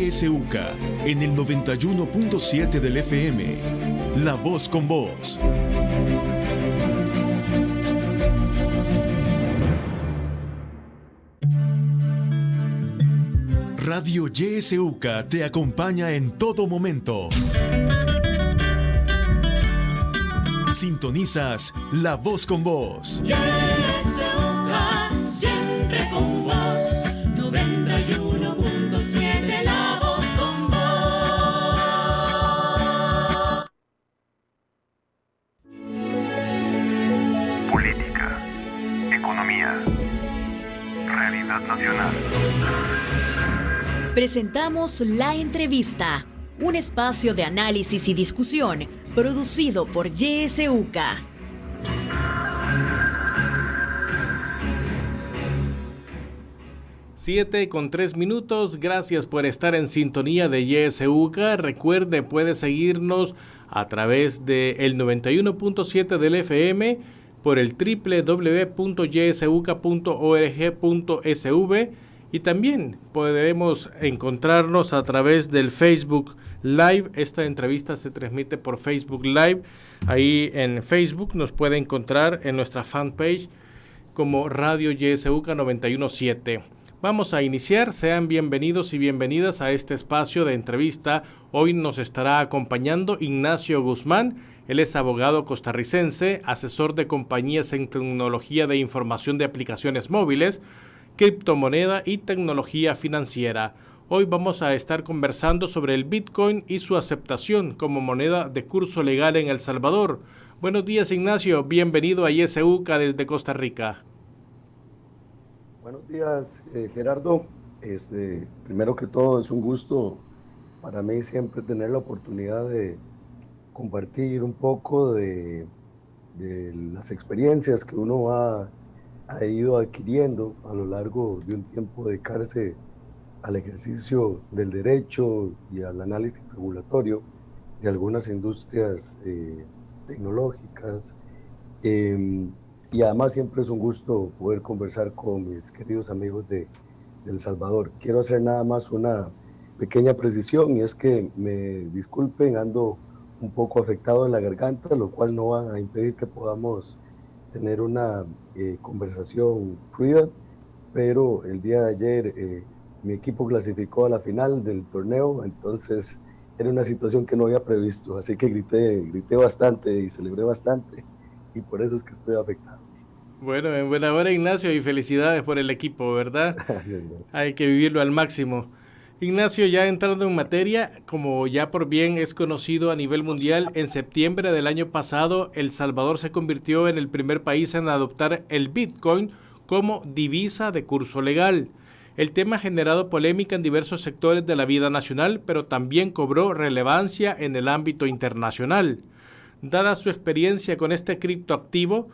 YSUCA en el 91.7 del FM. La voz con vos. Radio YSUCA te acompaña en todo momento. Sintonizas La Voz con Vos. YSUCA, siempre con vos. 91.7 La Voz con vos. Política, economía, realidad nacional. Presentamos La Entrevista, un espacio de análisis y discusión producido por YSUCA. Siete con 3 minutos, gracias por estar en sintonía de YSUCA. Recuerde, puede seguirnos a través del 91.7 del FM, por el www.ysuca.org.sv y también podremos encontrarnos a través del Facebook Live. Esta entrevista se transmite por Facebook Live. Ahí en Facebook nos puede encontrar en nuestra fanpage como Radio YSUCA 917. Vamos a iniciar, sean bienvenidos y bienvenidas a este espacio de entrevista. Hoy nos estará acompañando Ignacio Guzmán. Él es abogado costarricense, asesor de compañías en tecnología de información de aplicaciones móviles, criptomoneda y tecnología financiera. Hoy vamos a estar conversando sobre el Bitcoin y su aceptación como moneda de curso legal en El Salvador. Buenos días, Ignacio. Bienvenido a YSUCA desde Costa Rica. Buenos días, Gerardo. Primero que todo, es un gusto para mí siempre tener la oportunidad de compartir un poco de las experiencias que uno ha ido adquiriendo a lo largo de un tiempo, dedicarse al ejercicio del derecho y al análisis regulatorio de algunas industrias tecnológicas. Y además siempre es un gusto poder conversar con mis queridos amigos de El Salvador. Quiero hacer nada más una pequeña precisión, y es que me disculpen, ando un poco afectado en la garganta, lo cual no va a impedir que podamos tener una conversación fluida, pero el día de ayer mi equipo clasificó a la final del torneo, entonces era una situación que no había previsto, así que grité bastante y celebré bastante, y por eso es que estoy afectado. Bueno, en buena hora, Ignacio, y felicidades por el equipo, ¿verdad? Gracias. Hay que vivirlo al máximo. Ignacio, ya entrando en materia, como ya por bien es conocido a nivel mundial, en septiembre del año pasado, El Salvador se convirtió en el primer país en adoptar el Bitcoin como divisa de curso legal. El tema ha generado polémica en diversos sectores de la vida nacional, pero también cobró relevancia en el ámbito internacional. Dada su experiencia con este criptoactivo,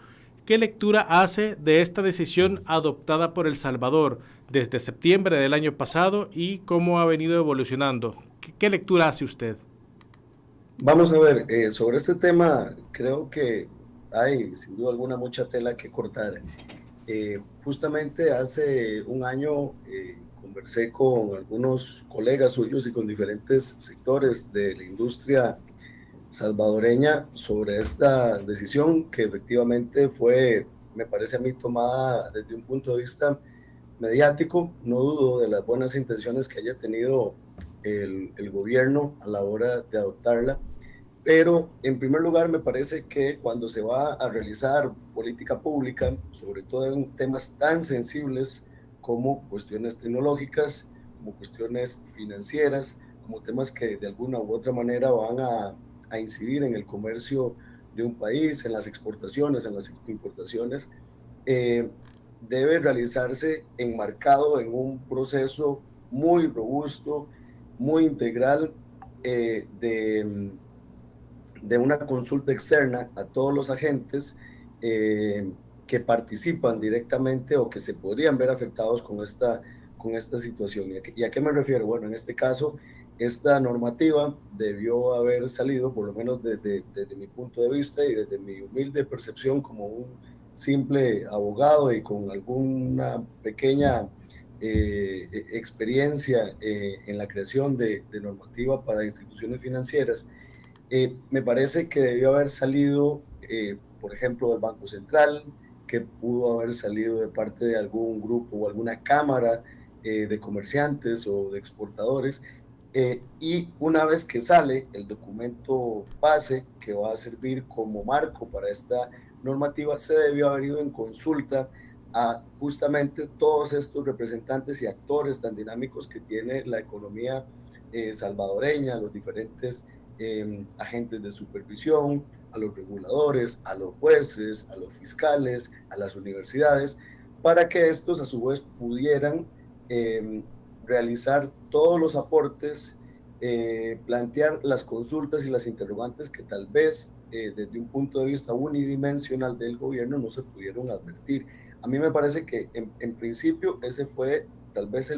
¿qué lectura hace de esta decisión adoptada por El Salvador desde septiembre del año pasado y cómo ha venido evolucionando? ¿Qué lectura hace usted? Vamos a ver, sobre este tema creo que hay sin duda alguna mucha tela que cortar. Justamente hace un año conversé con algunos colegas suyos y con diferentes sectores de la industria salvadoreña sobre esta decisión que efectivamente fue, me parece a mí, tomada desde un punto de vista mediático. No dudo de las buenas intenciones que haya tenido el gobierno a la hora de adoptarla, pero en primer lugar me parece que cuando se va a realizar política pública, sobre todo en temas tan sensibles como cuestiones tecnológicas, como cuestiones financieras, como temas que de alguna u otra manera van a incidir en el comercio de un país, en las exportaciones, en las importaciones, debe realizarse enmarcado en un proceso muy robusto, muy integral, de una consulta externa a todos los agentes que participan directamente o que se podrían ver afectados con esta situación. ¿Y a qué me refiero? Bueno, en este caso, esta normativa debió haber salido, por lo menos desde mi punto de vista y desde mi humilde percepción como un simple abogado y con alguna pequeña experiencia en la creación de normativa para instituciones financieras, me parece que debió haber salido, por ejemplo, del Banco Central, que pudo haber salido de parte de algún grupo o alguna cámara de comerciantes o de exportadores, y una vez que sale el documento base que va a servir como marco para esta normativa, se debió haber ido en consulta a justamente todos estos representantes y actores tan dinámicos que tiene la economía salvadoreña, los diferentes agentes de supervisión, a los reguladores, a los jueces, a los fiscales, a las universidades, para que estos a su vez pudieran realizar todos los aportes, plantear las consultas y las interrogantes que tal vez desde un punto de vista unidimensional del gobierno no se pudieron advertir. A mí me parece que en principio ese fue tal vez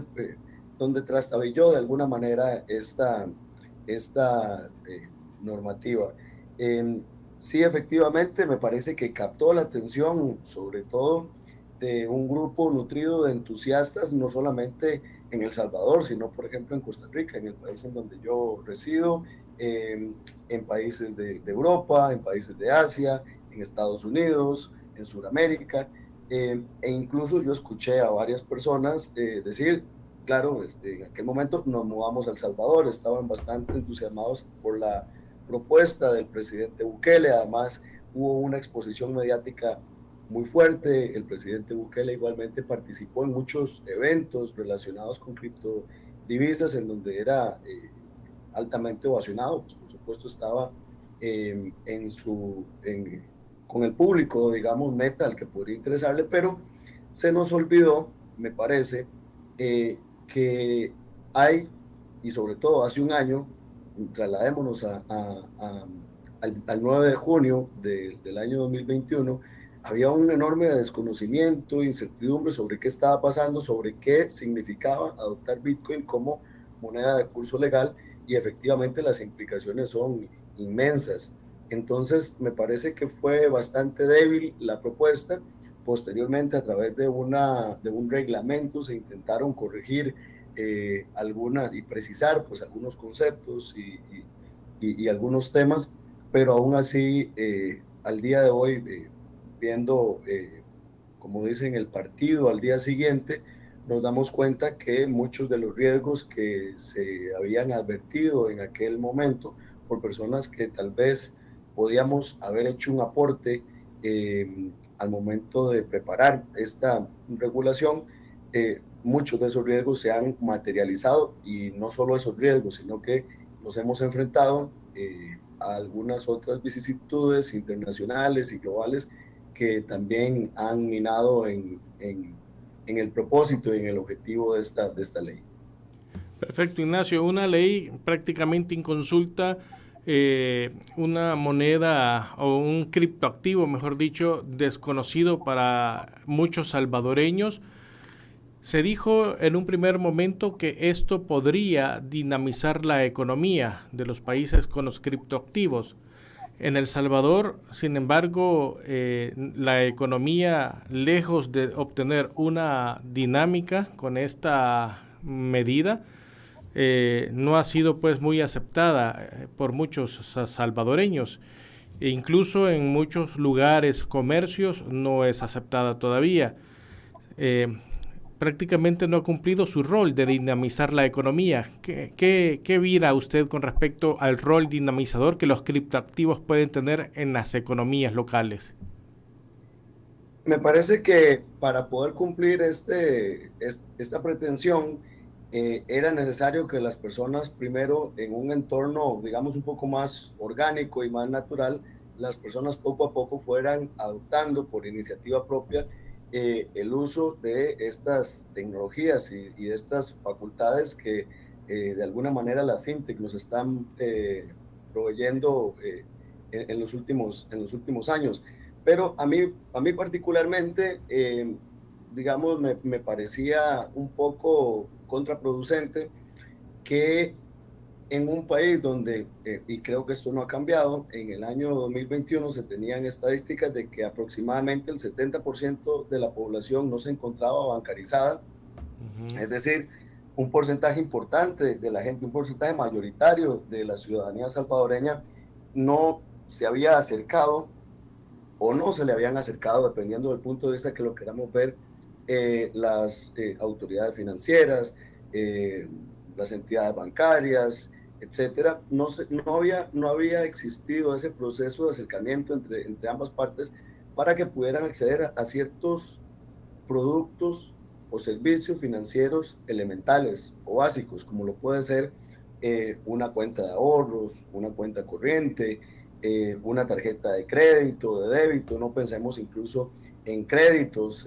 donde trastabilló de alguna manera esta normativa. Sí, efectivamente, me parece que captó la atención, sobre todo de un grupo nutrido de entusiastas, no solamente en El Salvador, sino, por ejemplo, en Costa Rica, en el país en donde yo resido, en países de Europa, en países de Asia, en Estados Unidos, en Sudamérica, e incluso yo escuché a varias personas decir, claro, en aquel momento nos mudamos a El Salvador, estaban bastante entusiasmados por la propuesta del presidente Bukele. Además hubo una exposición mediática muy fuerte, el presidente Bukele igualmente participó en muchos eventos relacionados con criptodivisas en donde era altamente ovacionado, pues por supuesto estaba con el público, digamos, meta al que podría interesarle, pero se nos olvidó, me parece, que hay, y sobre todo hace un año, trasladémonos al 9 de junio del año 2021, había un enorme desconocimiento, incertidumbre sobre qué estaba pasando, sobre qué significaba adoptar Bitcoin como moneda de curso legal, y efectivamente las implicaciones son inmensas. Entonces me parece que fue bastante débil la propuesta. Posteriormente, a través de un reglamento, se intentaron corregir algunas y precisar pues algunos conceptos y algunos temas, pero aún así al día de hoy, viendo, como dicen, el partido al día siguiente, nos damos cuenta que muchos de los riesgos que se habían advertido en aquel momento por personas que tal vez podíamos haber hecho un aporte al momento de preparar esta regulación, muchos de esos riesgos se han materializado, y no solo esos riesgos, sino que nos hemos enfrentado a algunas otras vicisitudes internacionales y globales que también han minado en el propósito y en el objetivo de esta ley. Perfecto, Ignacio. Una ley prácticamente inconsulta, una moneda o un criptoactivo, mejor dicho, desconocido para muchos salvadoreños. Se dijo en un primer momento que esto podría dinamizar la economía de los países con los criptoactivos. En El Salvador, sin embargo, la economía, lejos de obtener una dinámica con esta medida, no ha sido pues muy aceptada por muchos salvadoreños. E incluso en muchos lugares, comercios, no es aceptada todavía. Prácticamente no ha cumplido su rol de dinamizar la economía. ¿Qué mira usted con respecto al rol dinamizador que los criptoactivos pueden tener en las economías locales? Me parece que para poder cumplir esta pretensión, era necesario que las personas, primero, en un entorno, digamos, un poco más orgánico y más natural, las personas poco a poco fueran adoptando por iniciativa propia el uso de estas tecnologías y de estas facultades que de alguna manera la fintech nos están proveyendo en los últimos años. Pero a mí particularmente, digamos, me parecía un poco contraproducente que en un país donde, y creo que esto no ha cambiado, en el año 2021 se tenían estadísticas de que aproximadamente el 70% de la población no se encontraba bancarizada, Es decir, un porcentaje importante de la gente, un porcentaje mayoritario de la ciudadanía salvadoreña no se había acercado o no se le habían acercado, dependiendo del punto de vista que lo queramos ver, las autoridades financieras, las entidades bancarias, etcétera. No había existido ese proceso de acercamiento entre ambas partes para que pudieran acceder a ciertos productos o servicios financieros elementales o básicos, como lo puede ser una cuenta de ahorros, una cuenta corriente, una tarjeta de crédito, de débito. No pensemos incluso en créditos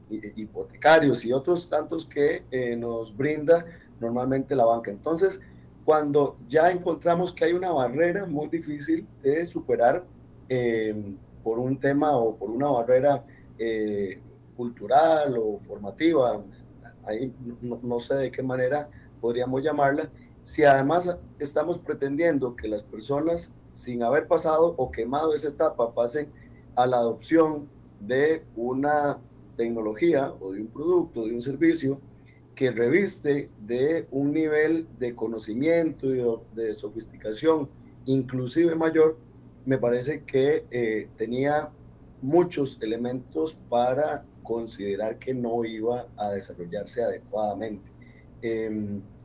hipotecarios y otros tantos que nos brinda normalmente la banca. Entonces, cuando ya encontramos que hay una barrera muy difícil de superar por un tema o por una barrera cultural o formativa, ahí no sé de qué manera podríamos llamarla, si además estamos pretendiendo que las personas sin haber pasado o quemado esa etapa pasen a la adopción de una tecnología o de un producto, de un servicio que reviste de un nivel de conocimiento y de sofisticación inclusive mayor, me parece que tenía muchos elementos para considerar que no iba a desarrollarse adecuadamente.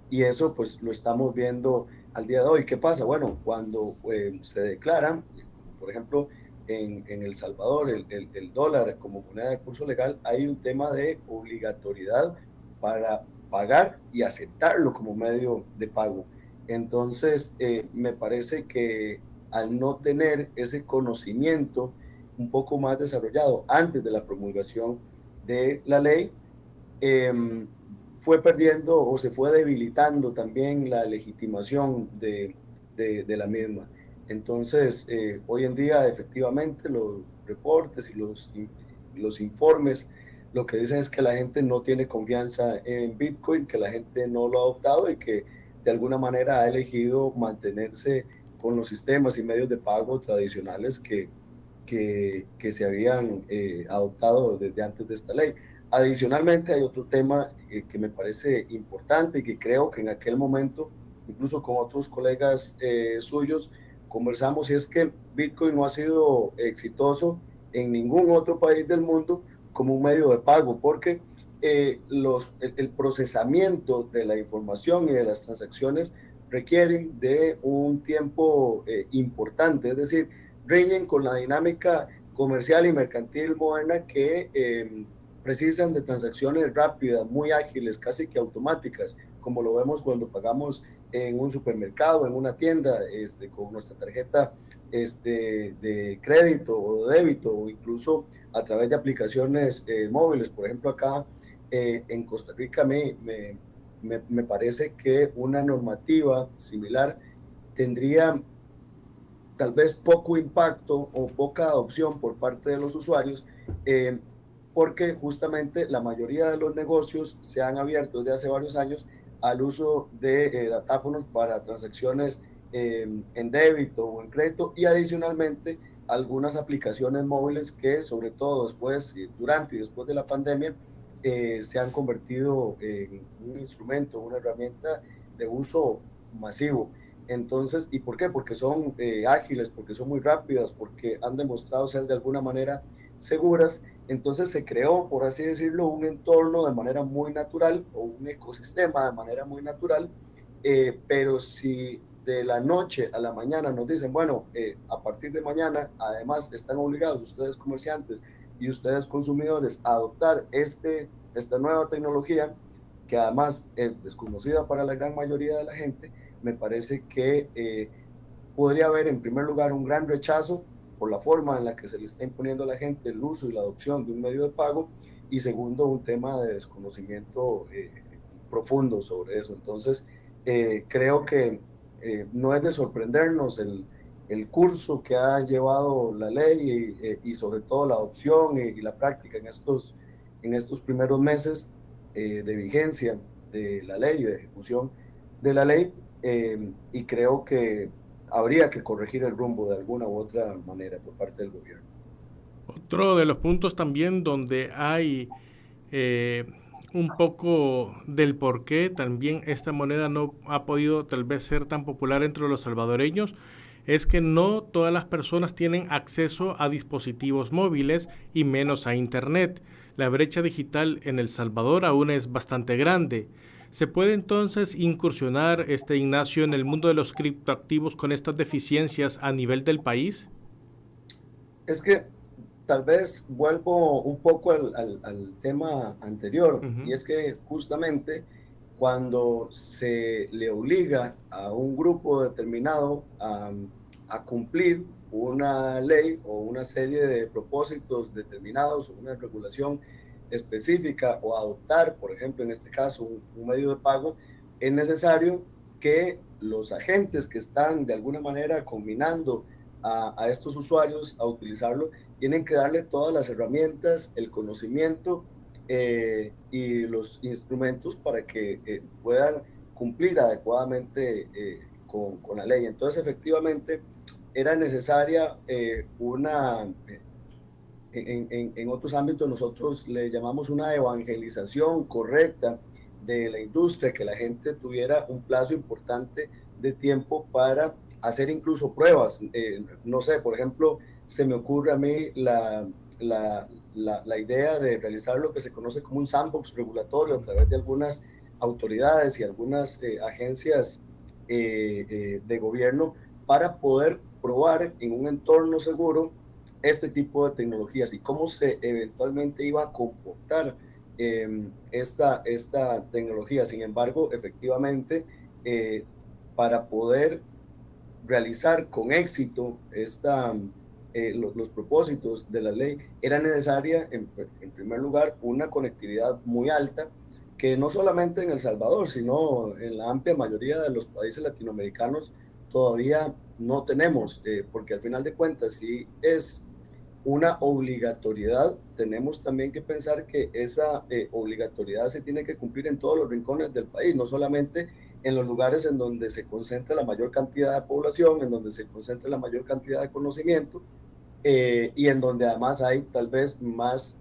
Y eso pues lo estamos viendo al día de hoy. ¿Qué pasa? Bueno, cuando se declaran, por ejemplo, en El Salvador, el dólar como moneda de curso legal, hay un tema de obligatoriedad para pagar y aceptarlo como medio de pago. Entonces, me parece que al no tener ese conocimiento un poco más desarrollado antes de la promulgación de la ley, fue perdiendo o se fue debilitando también la legitimación de la misma. Entonces, hoy en día efectivamente los reportes y los informes lo que dicen es que la gente no tiene confianza en Bitcoin, que la gente no lo ha adoptado y que de alguna manera ha elegido mantenerse con los sistemas y medios de pago tradicionales que se habían adoptado desde antes de esta ley. Adicionalmente hay otro tema que me parece importante y que creo que en aquel momento, incluso con otros colegas suyos, conversamos, y es que Bitcoin no ha sido exitoso en ningún otro país del mundo como un medio de pago, porque el procesamiento de la información y de las transacciones requieren de un tiempo importante, es decir, riñen con la dinámica comercial y mercantil moderna que precisan de transacciones rápidas, muy ágiles, casi que automáticas, como lo vemos cuando pagamos en un supermercado, en una tienda, con nuestra tarjeta de crédito o de débito, o incluso a través de aplicaciones móviles. Por ejemplo, acá en Costa Rica me parece que una normativa similar tendría tal vez poco impacto o poca adopción por parte de los usuarios, porque justamente la mayoría de los negocios se han abierto desde hace varios años al uso de datáfonos para transacciones en débito o en crédito, y adicionalmente algunas aplicaciones móviles que sobre todo después, durante y después de la pandemia, se han convertido en un instrumento, una herramienta de uso masivo. Entonces, ¿y por qué? Porque son ágiles, porque son muy rápidas, porque han demostrado ser de alguna manera seguras. Entonces se creó, por así decirlo, un entorno de manera muy natural, o un ecosistema de manera muy natural, pero si de la noche a la mañana nos dicen, bueno, a partir de mañana, además están obligados ustedes comerciantes y ustedes consumidores a adoptar esta nueva tecnología, que además es desconocida para la gran mayoría de la gente, me parece que podría haber en primer lugar un gran rechazo por la forma en la que se le está imponiendo a la gente el uso y la adopción de un medio de pago, y segundo, un tema de desconocimiento profundo sobre eso. Entonces, creo que no es de sorprendernos el curso que ha llevado la ley y sobre todo la adopción y la práctica en estos primeros meses de vigencia de la ley y de ejecución de la ley, y creo que habría que corregir el rumbo de alguna u otra manera por parte del gobierno. Otro de los puntos también donde hay un poco del por qué también esta moneda no ha podido tal vez ser tan popular entre los salvadoreños, es que no todas las personas tienen acceso a dispositivos móviles y menos a Internet. La brecha digital en El Salvador aún es bastante grande. ¿Se puede entonces incursionar, Ignacio, en el mundo de los criptoactivos con estas deficiencias a nivel del país? Es que tal vez vuelvo un poco al tema anterior, y es que justamente cuando se le obliga a un grupo determinado a cumplir una ley o una serie de propósitos determinados o una regulación específica o adoptar, por ejemplo, en este caso, un medio de pago, es necesario que los agentes que están de alguna manera combinando a estos usuarios a utilizarlo, tienen que darle todas las herramientas, el conocimiento y los instrumentos para que puedan cumplir adecuadamente con la ley. Entonces, efectivamente, era necesaria en otros ámbitos nosotros le llamamos una evangelización correcta de la industria, que la gente tuviera un plazo importante de tiempo para hacer incluso pruebas. No sé, por ejemplo, se me ocurre a mí la idea de realizar lo que se conoce como un sandbox regulatorio a través de algunas autoridades y algunas agencias de gobierno para poder probar en un entorno seguro este tipo de tecnologías y cómo se eventualmente iba a comportar esta tecnología. Sin embargo, efectivamente, para poder realizar con éxito los propósitos de la ley, era necesaria, en primer lugar, una conectividad muy alta, que no solamente en El Salvador, sino en la amplia mayoría de los países latinoamericanos todavía no tenemos, porque al final de cuentas, si es una obligatoriedad, tenemos también que pensar que esa obligatoriedad se tiene que cumplir en todos los rincones del país, no solamente en los lugares en donde se concentra la mayor cantidad de población, en donde se concentra la mayor cantidad de conocimiento y en donde además hay tal vez más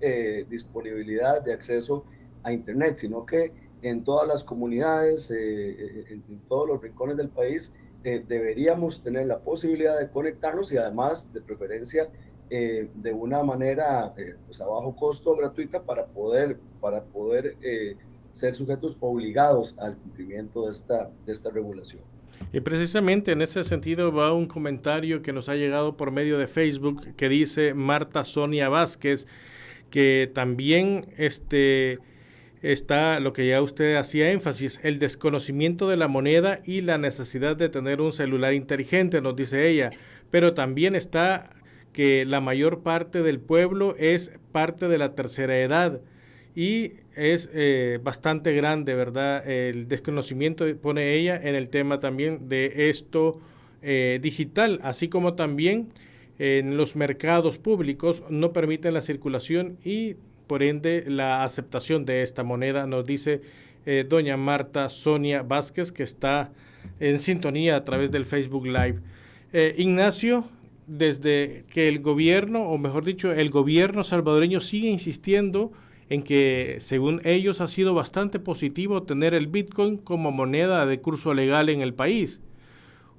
disponibilidad de acceso a Internet, sino que en todas las comunidades, en todos los rincones del país, deberíamos tener la posibilidad de conectarnos y además, de preferencia, de una manera pues a bajo costo, gratuita, para poder ser sujetos obligados al cumplimiento de esta regulación. Y precisamente en ese sentido va un comentario que nos ha llegado por medio de Facebook que dice Marta Sonia Vázquez, que también está lo que ya usted hacía énfasis, el desconocimiento de la moneda y la necesidad de tener un celular inteligente, nos dice ella, pero también está que la mayor parte del pueblo es parte de la tercera edad y es bastante grande, ¿verdad? El desconocimiento, pone ella, en el tema también de esto digital, así como también en los mercados públicos no permiten la circulación y por ende la aceptación de esta moneda, nos dice doña Marta Sonia Vázquez, que está en sintonía a través del Facebook Live. Ignacio, desde que el gobierno, o mejor dicho, el gobierno salvadoreño sigue insistiendo en que, según ellos, ha sido bastante positivo tener el Bitcoin como moneda de curso legal en el país.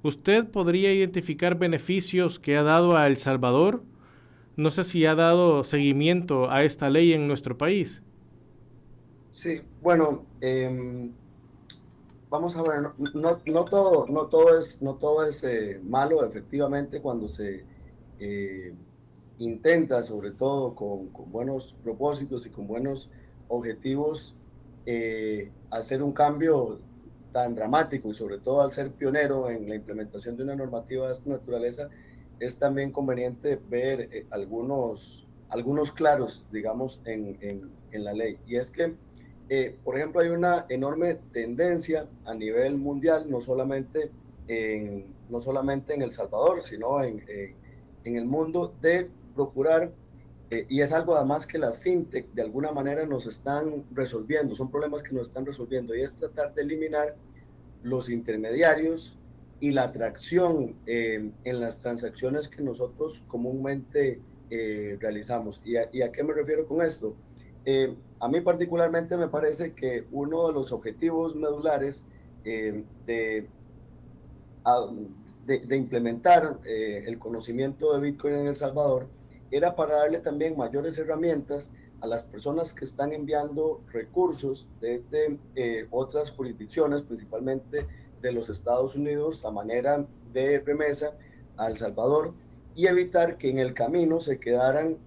¿Usted podría identificar beneficios que ha dado a El Salvador? No sé si ha dado seguimiento a esta ley en nuestro país. Sí, bueno, vamos a ver, no todo es malo, efectivamente, cuando se intenta, sobre todo con buenos propósitos y con buenos objetivos, hacer un cambio tan dramático y sobre todo al ser pionero en la implementación de una normativa de esta naturaleza, es también conveniente ver algunos claros, digamos, en la ley. Y es que, por ejemplo, hay una enorme tendencia a nivel mundial, no solamente en El Salvador, sino en el mundo, de procurar, y es algo además que las fintech de alguna manera nos están resolviendo, son problemas que nos están resolviendo, y es tratar de eliminar los intermediarios y la atracción en las transacciones que nosotros comúnmente realizamos. ¿Y a qué me refiero con esto? a mí particularmente me parece que uno de los objetivos medulares de de implementar el conocimiento de Bitcoin en El Salvador era para darle también mayores herramientas a las personas que están enviando recursos desde otras jurisdicciones, principalmente de los Estados Unidos, a manera de remesa a El Salvador, y evitar que en el camino se quedaran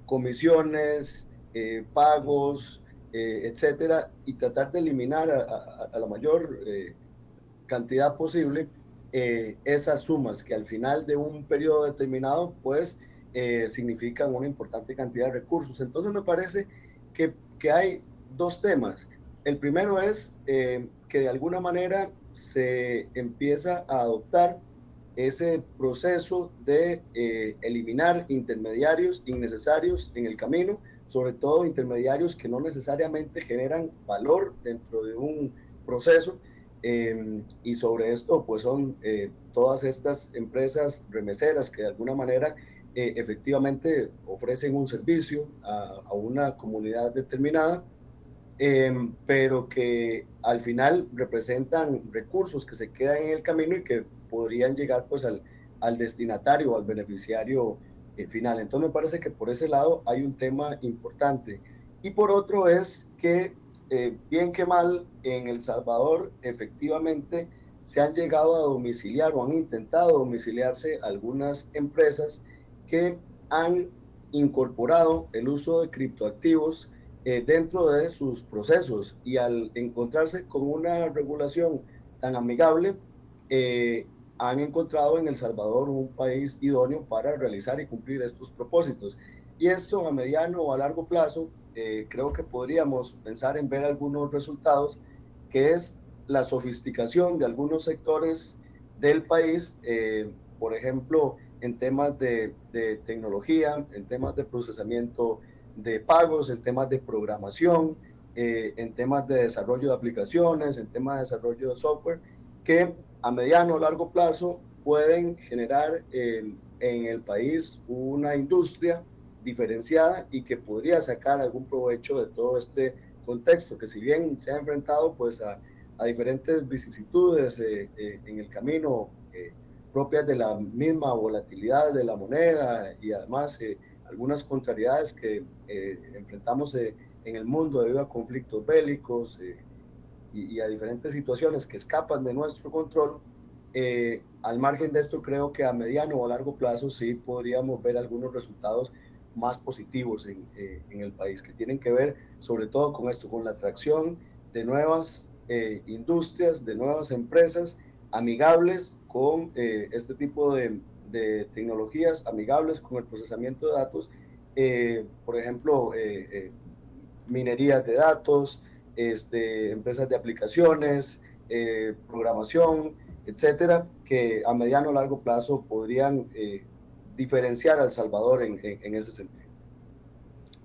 comisiones, pagos, etcétera, y tratar de eliminar a la mayor cantidad posible esas sumas que al final de un periodo determinado pues significan una importante cantidad de recursos. Entonces me parece que hay dos temas. El primero es que de alguna manera se empieza a adoptar ese proceso de eliminar intermediarios innecesarios en el camino, sobre todo intermediarios que no necesariamente generan valor dentro de un proceso. Y sobre esto pues son todas estas empresas remeseras que de alguna manera efectivamente ofrecen un servicio a una comunidad determinada, pero que al final representan recursos que se quedan en el camino y que podrían llegar pues al destinatario o al beneficiario final. Entonces me parece que por ese lado hay un tema importante. Y por otro es que bien que mal, en El Salvador efectivamente se han llegado a domiciliar o han intentado domiciliarse algunas empresas que han incorporado el uso de criptoactivos dentro de sus procesos, y al encontrarse con una regulación tan amigable, han encontrado en El Salvador un país idóneo para realizar y cumplir estos propósitos. Y esto a mediano o a largo plazo creo que podríamos pensar en ver algunos resultados, que es la sofisticación de algunos sectores del país, por ejemplo, en temas de tecnología, en temas de procesamiento de pagos, en temas de programación, en temas de desarrollo de aplicaciones, en temas de desarrollo de software, que a mediano o largo plazo pueden generar en el país una industria diferenciada y que podría sacar algún provecho de todo este contexto, que si bien se ha enfrentado pues a diferentes vicisitudes en el camino propias de la misma volatilidad de la moneda, y además algunas contrariedades que enfrentamos en el mundo debido a conflictos bélicos y a diferentes situaciones que escapan de nuestro control, al margen de esto creo que a mediano o a largo plazo sí podríamos ver algunos resultados más positivos en el país, que tienen que ver sobre todo con esto, con la atracción de nuevas industrias, de nuevas empresas amigables con este tipo de tecnologías, amigables con el procesamiento de datos, por ejemplo, minerías de datos, empresas de aplicaciones, programación, etcétera, que a mediano o largo plazo podrían diferenciar a El Salvador en ese sentido.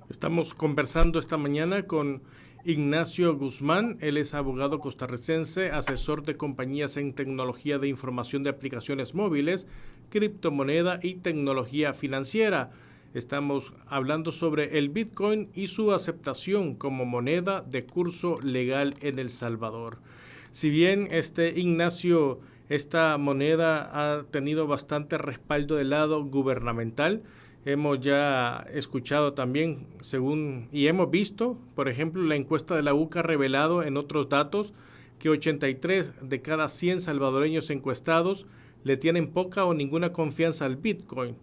Estamos conversando esta mañana con Ignacio Guzmán. Él es abogado costarricense, asesor de compañías en tecnología de información de aplicaciones móviles, criptomoneda y tecnología financiera. Estamos hablando sobre el Bitcoin y su aceptación como moneda de curso legal en El Salvador. Si bien Ignacio, esta moneda ha tenido bastante respaldo del lado gubernamental, hemos ya escuchado también, y hemos visto, por ejemplo, la encuesta de la UCA ha revelado en otros datos que 83 de cada 100 salvadoreños encuestados le tienen poca o ninguna confianza al Bitcoin.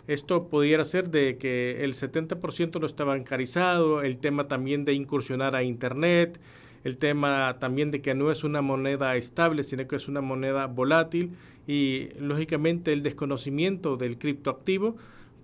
Esto pudiera ser de que el 70% no está bancarizado, el tema también de incursionar a Internet, el tema también de que no es una moneda estable, sino que es una moneda volátil, y lógicamente el desconocimiento del criptoactivo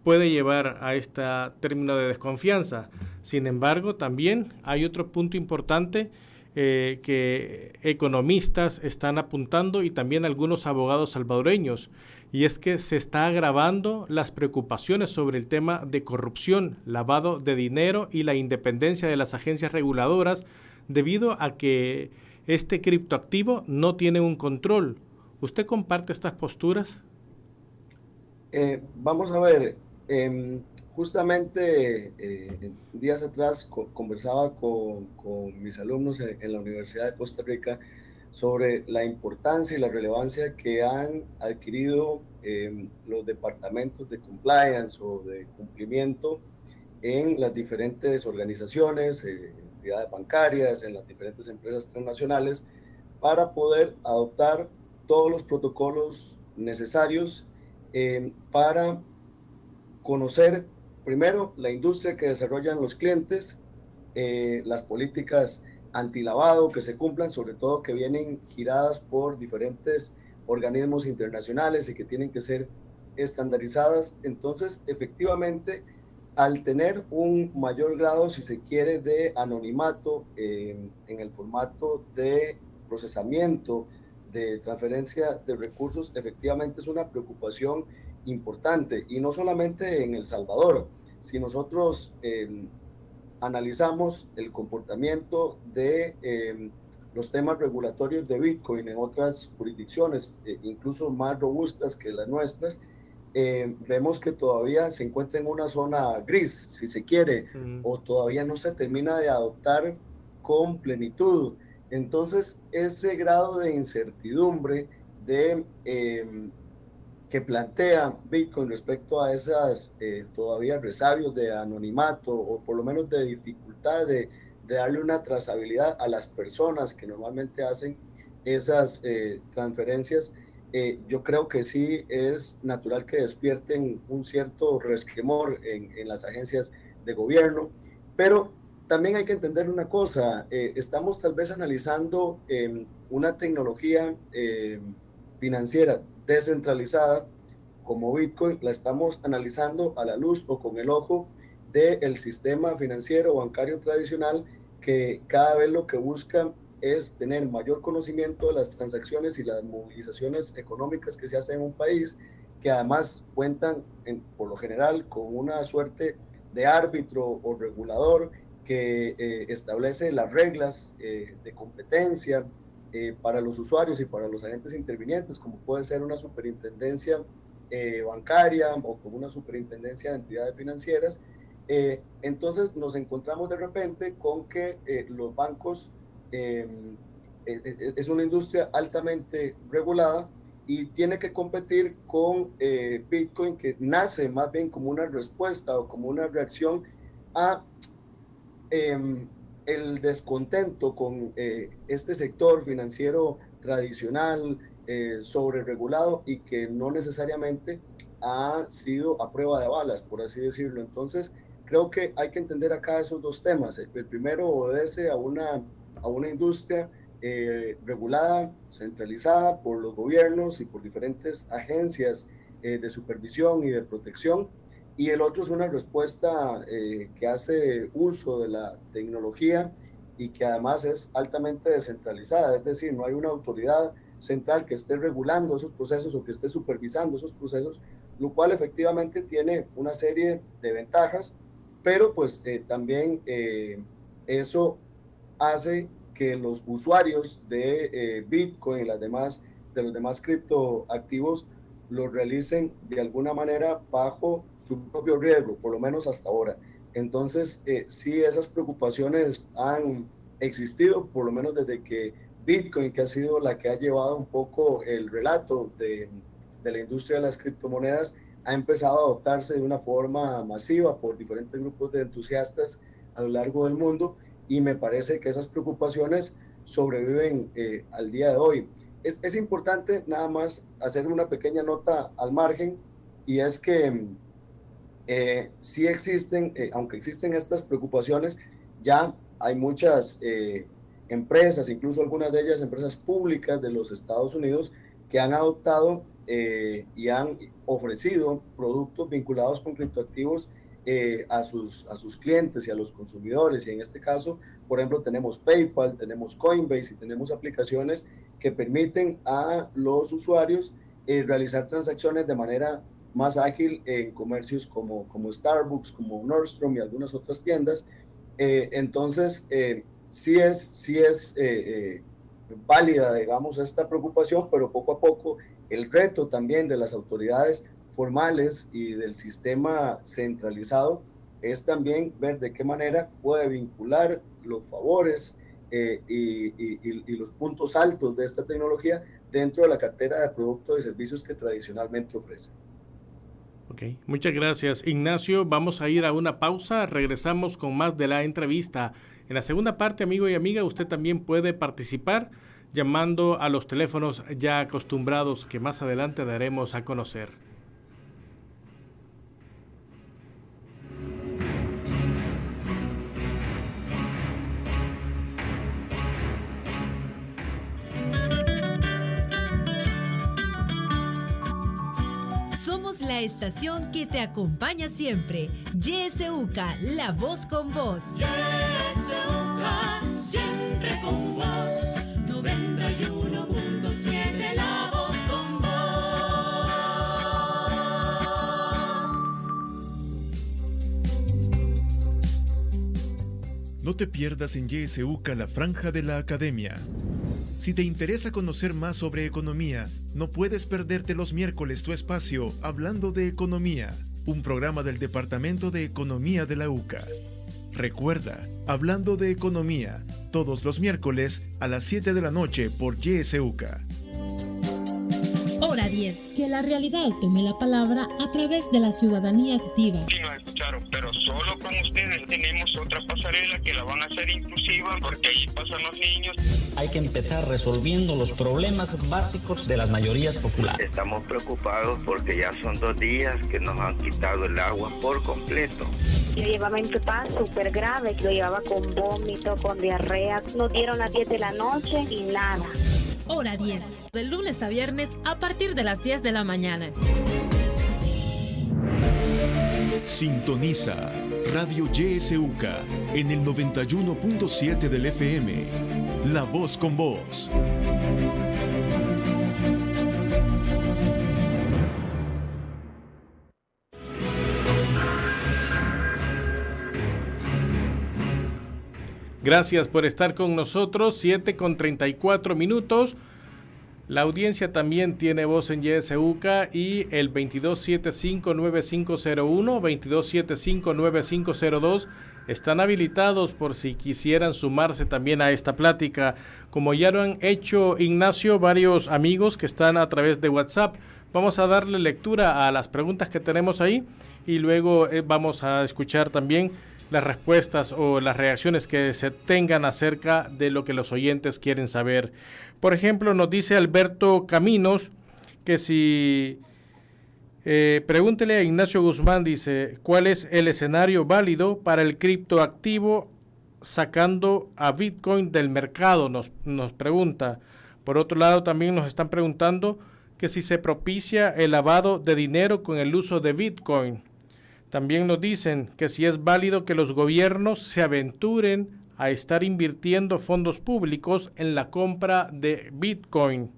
puede llevar a este término de desconfianza. Sin embargo, también hay otro punto importante que economistas están apuntando, y también algunos abogados salvadoreños, y es que se está agravando las preocupaciones sobre el tema de corrupción, lavado de dinero y la independencia de las agencias reguladoras, debido a que este criptoactivo no tiene un control. ¿Usted comparte estas posturas? Vamos a ver, justamente días atrás conversaba con mis alumnos en la Universidad de Costa Rica sobre la importancia y la relevancia que han adquirido los departamentos de compliance o de cumplimiento en las diferentes organizaciones, entidades bancarias, en las diferentes empresas transnacionales, para poder adoptar todos los protocolos necesarios para conocer primero la industria que desarrollan los clientes, las políticas antilavado que se cumplan, sobre todo que vienen giradas por diferentes organismos internacionales y que tienen que ser estandarizadas. Entonces, efectivamente, al tener un mayor grado, si se quiere, de anonimato en el formato de procesamiento, de transferencia de recursos, efectivamente es una preocupación importante, y no solamente en El Salvador. Si nosotros analizamos el comportamiento de los temas regulatorios de Bitcoin en otras jurisdicciones, incluso más robustas que las nuestras, vemos que todavía se encuentra en una zona gris, si se quiere, o todavía no se termina de adoptar con plenitud. Entonces, ese grado de incertidumbre que plantea Bitcoin respecto a esas todavía resabios de anonimato, o por lo menos de dificultad de darle una trazabilidad a las personas que normalmente hacen esas transferencias, yo creo que sí es natural que despierten un cierto resquemor en las agencias de gobierno, pero también hay que entender una cosa, estamos tal vez analizando una tecnología financiera descentralizada como Bitcoin, la estamos analizando a la luz o con el ojo del sistema financiero bancario tradicional, que cada vez lo que busca es tener mayor conocimiento de las transacciones y las movilizaciones económicas que se hacen en un país, que además cuentan por lo general con una suerte de árbitro o regulador que establece las reglas de competencia para los usuarios y para los agentes intervinientes, como puede ser una superintendencia bancaria o como una superintendencia de entidades financieras. Entonces nos encontramos de repente con que los bancos es una industria altamente regulada y tiene que competir con Bitcoin, que nace más bien como una respuesta o como una reacción a el descontento con este sector financiero tradicional, sobreregulado, y que no necesariamente ha sido a prueba de balas, por así decirlo. Entonces, creo que hay que entender acá esos dos temas. El primero obedece a una industria regulada, centralizada por los gobiernos y por diferentes agencias de supervisión y de protección, y el otro es una respuesta que hace uso de la tecnología y que además es altamente descentralizada, es decir, no hay una autoridad central que esté regulando esos procesos o que esté supervisando esos procesos, lo cual efectivamente tiene una serie de ventajas, pero pues también eso hace que los usuarios de Bitcoin y de los demás criptoactivos lo realicen de alguna manera bajo su propio riesgo, por lo menos hasta ahora. Entonces, sí, esas preocupaciones han existido, por lo menos desde que Bitcoin, que ha sido la que ha llevado un poco el relato de la industria de las criptomonedas, ha empezado a adoptarse de una forma masiva por diferentes grupos de entusiastas a lo largo del mundo, y me parece que esas preocupaciones sobreviven al día de hoy. Es importante nada más hacer una pequeña nota al margen, y es que sí existen, aunque existen estas preocupaciones, ya hay muchas empresas, incluso algunas de ellas empresas públicas de los Estados Unidos, que han adoptado y han ofrecido productos vinculados con criptoactivos a sus clientes y a los consumidores. Y en este caso, por ejemplo, tenemos PayPal, tenemos Coinbase y tenemos aplicaciones que permiten a los usuarios realizar transacciones de manera más ágil en comercios como Starbucks, como Nordstrom y algunas otras tiendas. Entonces, sí es válida, digamos, esta preocupación, pero poco a poco el reto también de las autoridades formales y del sistema centralizado, es también ver de qué manera puede vincular los favores y los puntos altos de esta tecnología dentro de la cartera de productos y servicios que tradicionalmente ofrece. Ok, muchas gracias, Ignacio. Vamos a ir a una pausa, regresamos con más de la entrevista. En la segunda parte, amigo y amiga, usted también puede participar llamando a los teléfonos ya acostumbrados que más adelante daremos a conocer. Somos la estación que te acompaña siempre. YSUCA, la voz con vos. YSUCA, siempre con vos. 91.7, la voz con vos. No te pierdas en YSUCA la franja de la academia. Si te interesa conocer más sobre economía, no puedes perderte los miércoles tu espacio Hablando de Economía, un programa del Departamento de Economía de la UCA. Recuerda, Hablando de Economía, todos los miércoles a las 7 de la noche por YSUCA. Hora 10. Que la realidad tome la palabra a través de la ciudadanía activa. Sí, nos escucharon, pero solo con ustedes. Tenemos otra pasarela que la van a hacer inclusiva porque ahí pasan los niños. Hay que empezar resolviendo los problemas básicos de las mayorías populares. Estamos preocupados porque ya son 2 días que nos han quitado el agua por completo. Yo llevaba en total súper grave, lo llevaba con vómito, con diarrea. Nos dieron las 10 de la noche y nada. Hora 10. De lunes a viernes a partir de las 10 de la mañana. Sintoniza Radio YSUCA en el 91.7 del FM. La voz con vos. Gracias por estar con nosotros, 7:34. La audiencia también tiene voz en YSUCA y el 2275-9501, 2275-9502 están habilitados por si quisieran sumarse también a esta plática. Como ya lo han hecho, Ignacio, varios amigos que están a través de WhatsApp, vamos a darle lectura a las preguntas que tenemos ahí y luego vamos a escuchar también las respuestas o las reacciones que se tengan acerca de lo que los oyentes quieren saber. Por ejemplo, nos dice Alberto Caminos que si pregúntele a Ignacio Guzmán, dice, ¿cuál es el escenario válido para el criptoactivo sacando a Bitcoin del mercado? Nos pregunta. Por otro lado, también nos están preguntando que si se propicia el lavado de dinero con el uso de Bitcoin. También nos dicen que si es válido que los gobiernos se aventuren a estar invirtiendo fondos públicos en la compra de Bitcoin.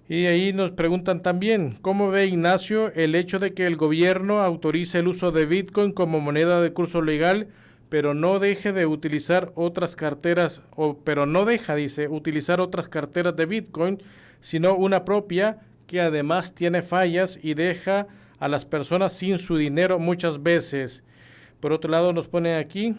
Y ahí nos preguntan también, ¿cómo ve Ignacio el hecho de que el gobierno autorice el uso de Bitcoin como moneda de curso legal, pero no deje de utilizar otras carteras, utilizar otras carteras de Bitcoin, sino una propia que además tiene fallas y deja a las personas sin su dinero muchas veces? Por otro lado nos pone aquí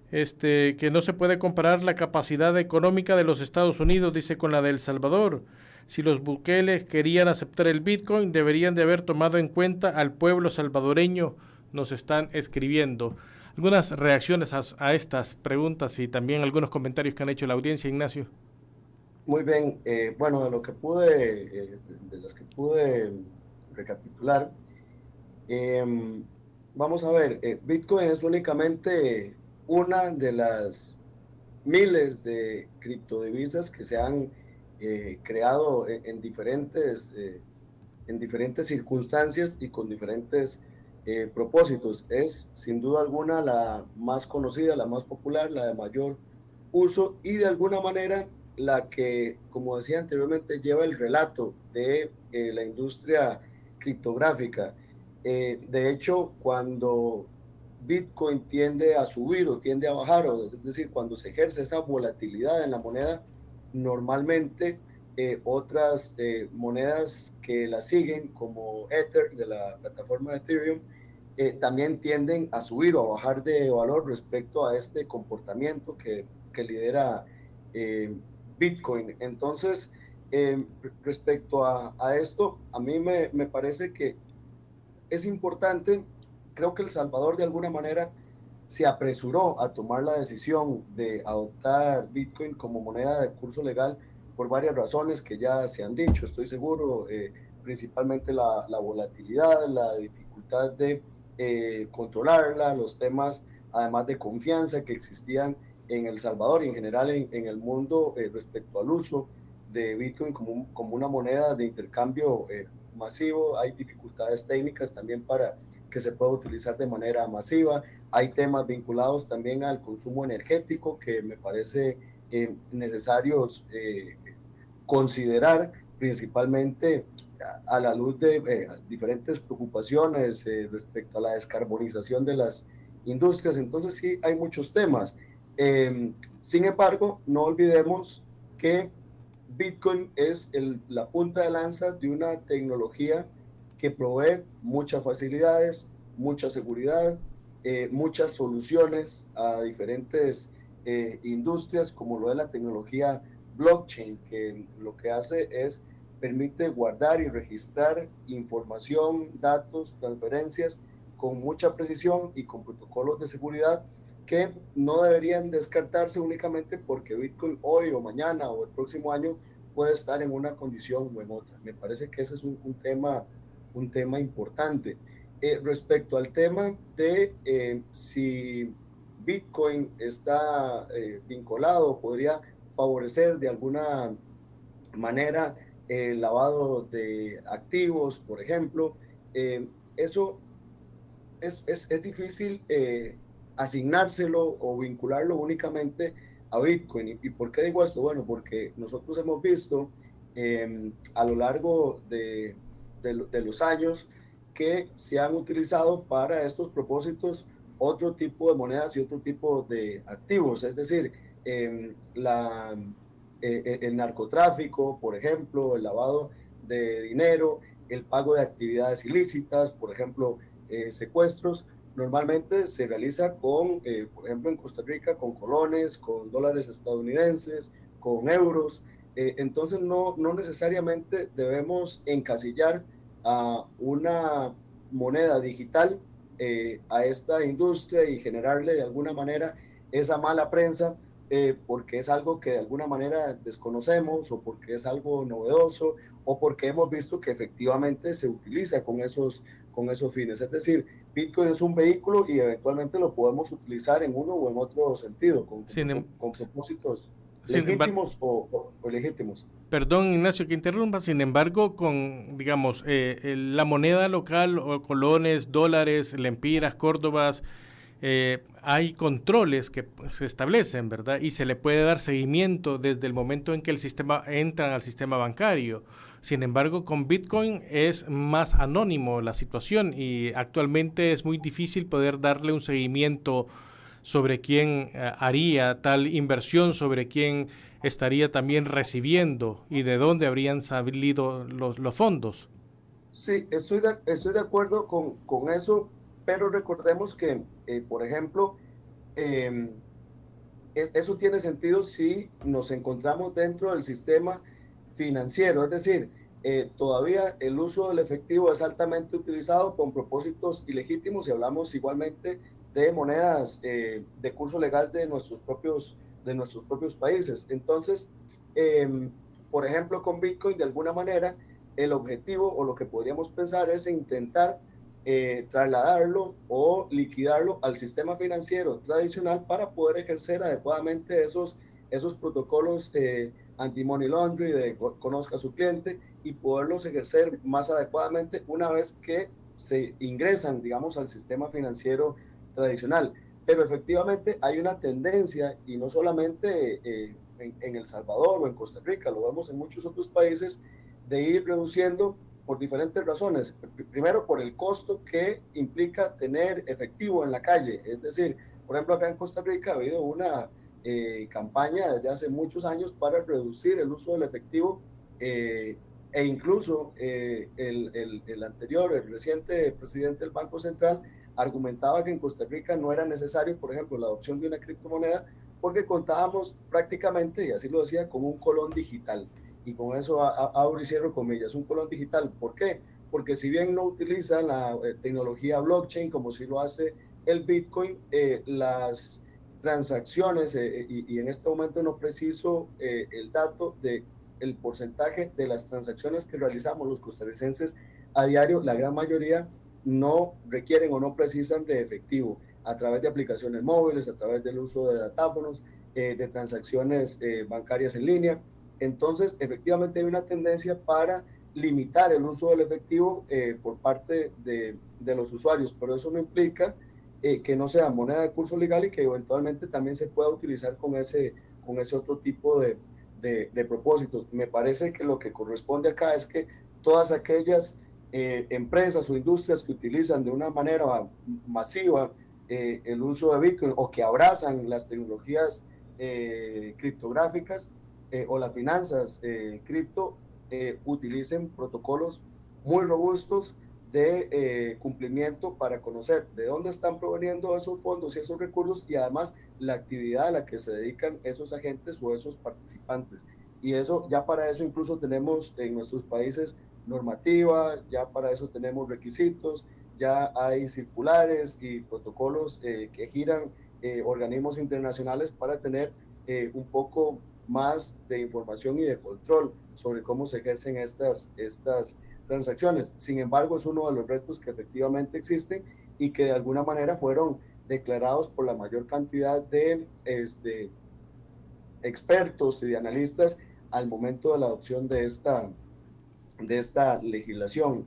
que no se puede comparar la capacidad económica de los Estados Unidos, dice, con la de El Salvador. Si los Bukele querían aceptar el Bitcoin, deberían de haber tomado en cuenta al pueblo salvadoreño, nos están escribiendo. Algunas reacciones a estas preguntas y también algunos comentarios que han hecho la audiencia, Ignacio. Muy bien, bueno, de las que pude recapitular, vamos a ver, Bitcoin es únicamente una de las miles de criptodivisas que se han creado en diferentes circunstancias y con diferentes propósitos. Es sin duda alguna la más conocida, la más popular, la de mayor uso y de alguna manera la que, como decía anteriormente, lleva el relato de la industria criptográfica. De hecho, cuando Bitcoin tiende a subir o tiende a bajar, es decir, cuando se ejerce esa volatilidad en la moneda, normalmente otras monedas que la siguen, como Ether, de la plataforma de Ethereum, también tienden a subir o a bajar de valor respecto a este comportamiento que lidera Bitcoin. Entonces, respecto a esto, a mí me parece que es importante. Creo que El Salvador de alguna manera se apresuró a tomar la decisión de adoptar Bitcoin como moneda de curso legal por varias razones que ya se han dicho, estoy seguro, principalmente la volatilidad, la dificultad de controlarla, los temas además de confianza que existían en El Salvador y en general en el mundo respecto al uso de Bitcoin como una moneda de intercambio masivo. Hay dificultades técnicas también para que se pueda utilizar de manera masiva. Hay temas vinculados también al consumo energético que me parece necesarios considerar, principalmente a la luz de diferentes preocupaciones respecto a la descarbonización de las industrias. Entonces sí, hay muchos temas. Sin embargo, no olvidemos que Bitcoin es la punta de lanza de una tecnología que provee muchas facilidades, mucha seguridad, muchas soluciones a diferentes industrias, como lo es la tecnología blockchain, que lo que hace es permite guardar y registrar información, datos, transferencias con mucha precisión y con protocolos de seguridad que no deberían descartarse únicamente porque Bitcoin hoy o mañana o el próximo año puede estar en una condición o en otra. Me parece que ese es un tema importante. Respecto al tema de si Bitcoin está vinculado, podría favorecer de alguna manera el lavado de activos, por ejemplo, eso es difícil asignárselo o vincularlo únicamente a Bitcoin. ¿Y por qué digo esto? Bueno, porque nosotros hemos visto a lo largo de los años que se han utilizado para estos propósitos otro tipo de monedas y otro tipo de activos, es decir, el narcotráfico, por ejemplo, el lavado de dinero, el pago de actividades ilícitas, por ejemplo, secuestros, normalmente se realiza con, por ejemplo, en Costa Rica, con colones, con dólares estadounidenses, con euros. Entonces, no necesariamente debemos encasillar a una moneda digital a esta industria y generarle de alguna manera esa mala prensa, porque es algo que de alguna manera desconocemos o porque es algo novedoso o porque hemos visto que efectivamente se utiliza con esos fines. Es decir, Bitcoin es un vehículo y eventualmente lo podemos utilizar en uno o en otro sentido, con propósitos legítimos o ilegítimos. Perdón, Ignacio, que interrumpa. Sin embargo, con, digamos, la moneda local, o colones, dólares, lempiras, córdobas, hay controles que se establecen, ¿verdad? Y se le puede dar seguimiento desde el momento en que el sistema entra al sistema bancario. Sin embargo, con Bitcoin es más anónimo la situación y actualmente es muy difícil poder darle un seguimiento sobre quién haría tal inversión, sobre quién estaría también recibiendo y de dónde habrían salido los fondos. Sí, estoy de acuerdo con eso, pero recordemos que, por ejemplo, eso tiene sentido si nos encontramos dentro del sistema financiero, es decir, todavía el uso del efectivo es altamente utilizado con propósitos ilegítimos y hablamos igualmente de monedas de curso legal de nuestros propios países. Entonces, por ejemplo, con Bitcoin, de alguna manera, el objetivo o lo que podríamos pensar es intentar trasladarlo o liquidarlo al sistema financiero tradicional para poder ejercer adecuadamente esos protocolos anti-money laundering, de conozca a su cliente, y poderlos ejercer más adecuadamente una vez que se ingresan, digamos, al sistema financiero tradicional. Pero efectivamente hay una tendencia, y no solamente en El Salvador o en Costa Rica, lo vemos en muchos otros países, de ir reduciendo por diferentes razones. Primero, por el costo que implica tener efectivo en la calle. Es decir, por ejemplo, acá en Costa Rica ha habido una campaña desde hace muchos años para reducir el uso del efectivo e incluso el anterior, el reciente presidente del Banco Central argumentaba que en Costa Rica no era necesario, por ejemplo, la adopción de una criptomoneda porque contábamos prácticamente, y así lo decía, con un colón digital. Y con eso abro y cierro comillas, un colón digital. ¿Por qué? Porque si bien no utiliza la tecnología blockchain como si lo hace el Bitcoin, las transacciones, y en este momento no preciso el dato de el porcentaje de las transacciones que realizamos los costarricenses a diario, la gran mayoría no requieren o no precisan de efectivo, a través de aplicaciones móviles, a través del uso de datáfonos, de transacciones bancarias en línea. Entonces, efectivamente hay una tendencia para limitar el uso del efectivo por parte de los usuarios, pero eso no implica que no sea moneda de curso legal y que eventualmente también se pueda utilizar con ese otro tipo de propósitos. Me parece que lo que corresponde acá es que todas aquellas empresas o industrias que utilizan de una manera masiva el uso de Bitcoin o que abrazan las tecnologías criptográficas o las finanzas cripto, utilicen protocolos muy robustos de cumplimiento para conocer de dónde están proveniendo esos fondos y esos recursos y además la actividad a la que se dedican esos agentes o esos participantes. Y eso, ya para eso incluso tenemos en nuestros países normativa, ya para eso tenemos requisitos, ya hay circulares y protocolos que giran organismos internacionales para tener un poco más de información y de control sobre cómo se ejercen estas transacciones. Sin embargo, es uno de los retos que efectivamente existen y que de alguna manera fueron declarados por la mayor cantidad de expertos y de analistas al momento de la adopción de esta legislación.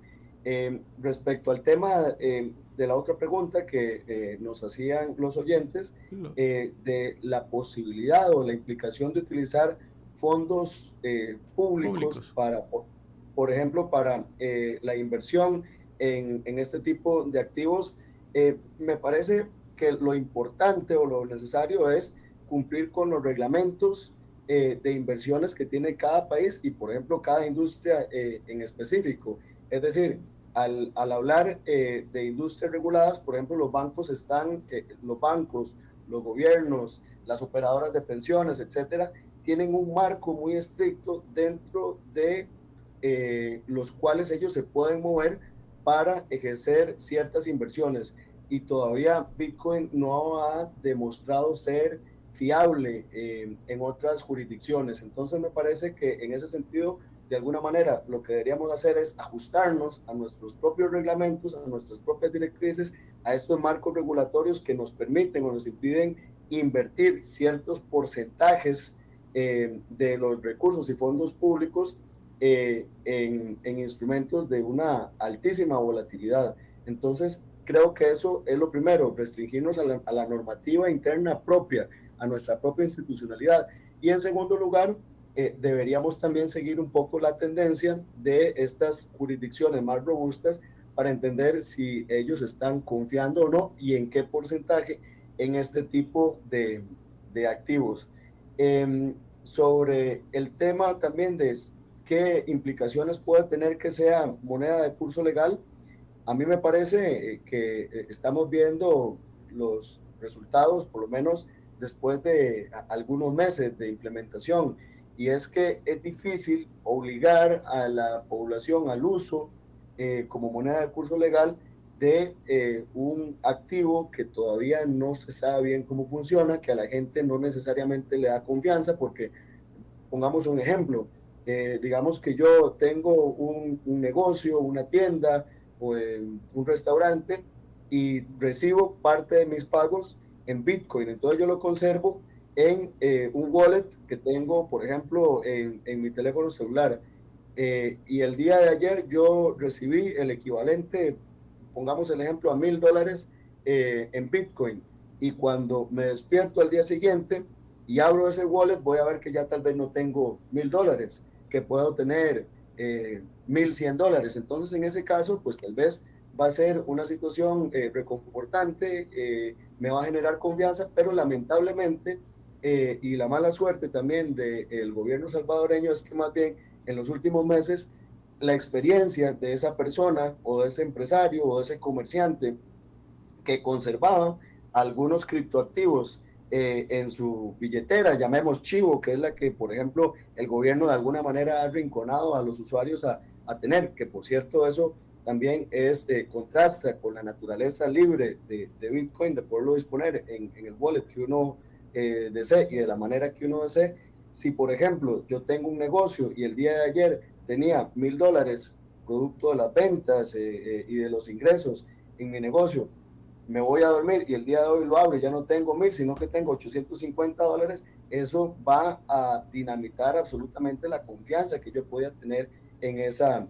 Respecto al tema de la otra pregunta que nos hacían los oyentes, de la posibilidad o la implicación de utilizar fondos públicos para, por ejemplo, para la inversión en este tipo de activos, me parece que lo importante o lo necesario es cumplir con los reglamentos de inversiones que tiene cada país y, por ejemplo, cada industria en específico. Es decir, al hablar de industrias reguladas, por ejemplo, los bancos, los gobiernos, las operadoras de pensiones, etcétera, tienen un marco muy estricto dentro de los cuales ellos se pueden mover para ejercer ciertas inversiones. Y todavía Bitcoin no ha demostrado ser fiable en otras jurisdicciones. Entonces me parece que en ese sentido, de alguna manera, lo que deberíamos hacer es ajustarnos a nuestros propios reglamentos, a nuestras propias directrices, a estos marcos regulatorios que nos permiten o nos impiden invertir ciertos porcentajes de los recursos y fondos públicos en instrumentos de una altísima volatilidad. Entonces, creo que eso es lo primero, restringirnos a la normativa interna propia, a nuestra propia institucionalidad. Y en segundo lugar, deberíamos también seguir un poco la tendencia de estas jurisdicciones más robustas para entender si ellos están confiando o no y en qué porcentaje en este tipo de activos. Sobre el tema también de qué implicaciones puede tener que sea moneda de curso legal, a mí me parece que estamos viendo los resultados, por lo menos después de algunos meses de implementación, y es que es difícil obligar a la población al uso como moneda de curso legal de un activo que todavía no se sabe bien cómo funciona, que a la gente no necesariamente le da confianza, porque pongamos un ejemplo, digamos que yo tengo un negocio, una tienda o un restaurante y recibo parte de mis pagos en Bitcoin, entonces yo lo conservo en un wallet que tengo, por ejemplo, en mi teléfono celular, y el día de ayer yo recibí el equivalente, pongamos el ejemplo, a $1,000 en Bitcoin, y cuando me despierto al día siguiente y abro ese wallet, voy a ver que ya tal vez no tengo $1,000, que puedo tener $1,100. Entonces, en ese caso, pues tal vez va a ser una situación reconfortante, me va a generar confianza, pero lamentablemente, y la mala suerte también del gobierno salvadoreño es que más bien en los últimos meses la experiencia de esa persona o de ese empresario o de ese comerciante que conservaba algunos criptoactivos en su billetera, llamemos chivo, que es la que, por ejemplo, el gobierno de alguna manera ha arrinconado a los usuarios a tener, que por cierto eso también contrasta con la naturaleza libre de Bitcoin, de poderlo disponer en el wallet que uno desee y de la manera que uno desee. Si, por ejemplo, yo tengo un negocio y el día de ayer tenía $1,000 producto de las ventas y de los ingresos en mi negocio, me voy a dormir y el día de hoy lo abro y ya no tengo 1,000, sino que tengo $850, eso va a dinamitar absolutamente la confianza que yo podía tener en esa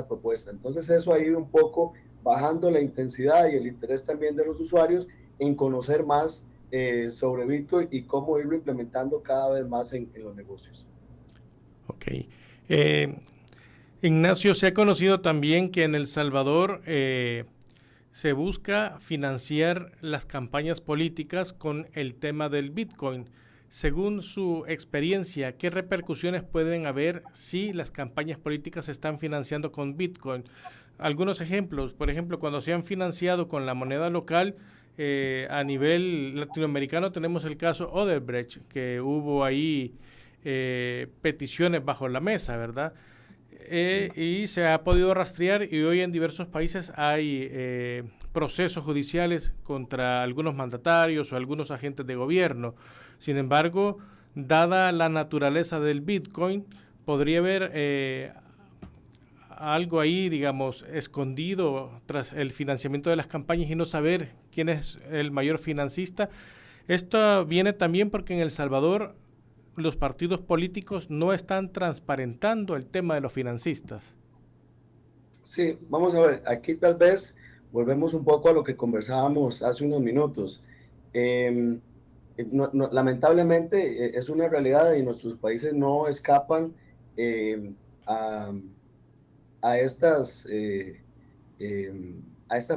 propuesta. Entonces eso ha ido un poco bajando la intensidad y el interés también de los usuarios en conocer más sobre Bitcoin y cómo irlo implementando cada vez más en los negocios. Ok. Ignacio, se ha conocido también que en El Salvador se busca financiar las campañas políticas con el tema del Bitcoin. Según su experiencia, ¿qué repercusiones pueden haber si las campañas políticas se están financiando con Bitcoin? Algunos ejemplos, por ejemplo, cuando se han financiado con la moneda local, a nivel latinoamericano tenemos el caso Odebrecht, que hubo ahí peticiones bajo la mesa, ¿verdad? Y se ha podido rastrear y hoy en diversos países hay procesos judiciales contra algunos mandatarios o algunos agentes de gobierno. Sin embargo, dada la naturaleza del Bitcoin, podría haber algo ahí, digamos, escondido tras el financiamiento de las campañas y no saber quién es el mayor financista. Esto viene también porque en El Salvador los partidos políticos no están transparentando el tema de los financistas. Sí, vamos a ver, aquí tal vez volvemos un poco a lo que conversábamos hace unos minutos. Lamentablemente es una realidad y nuestros países no escapan a esta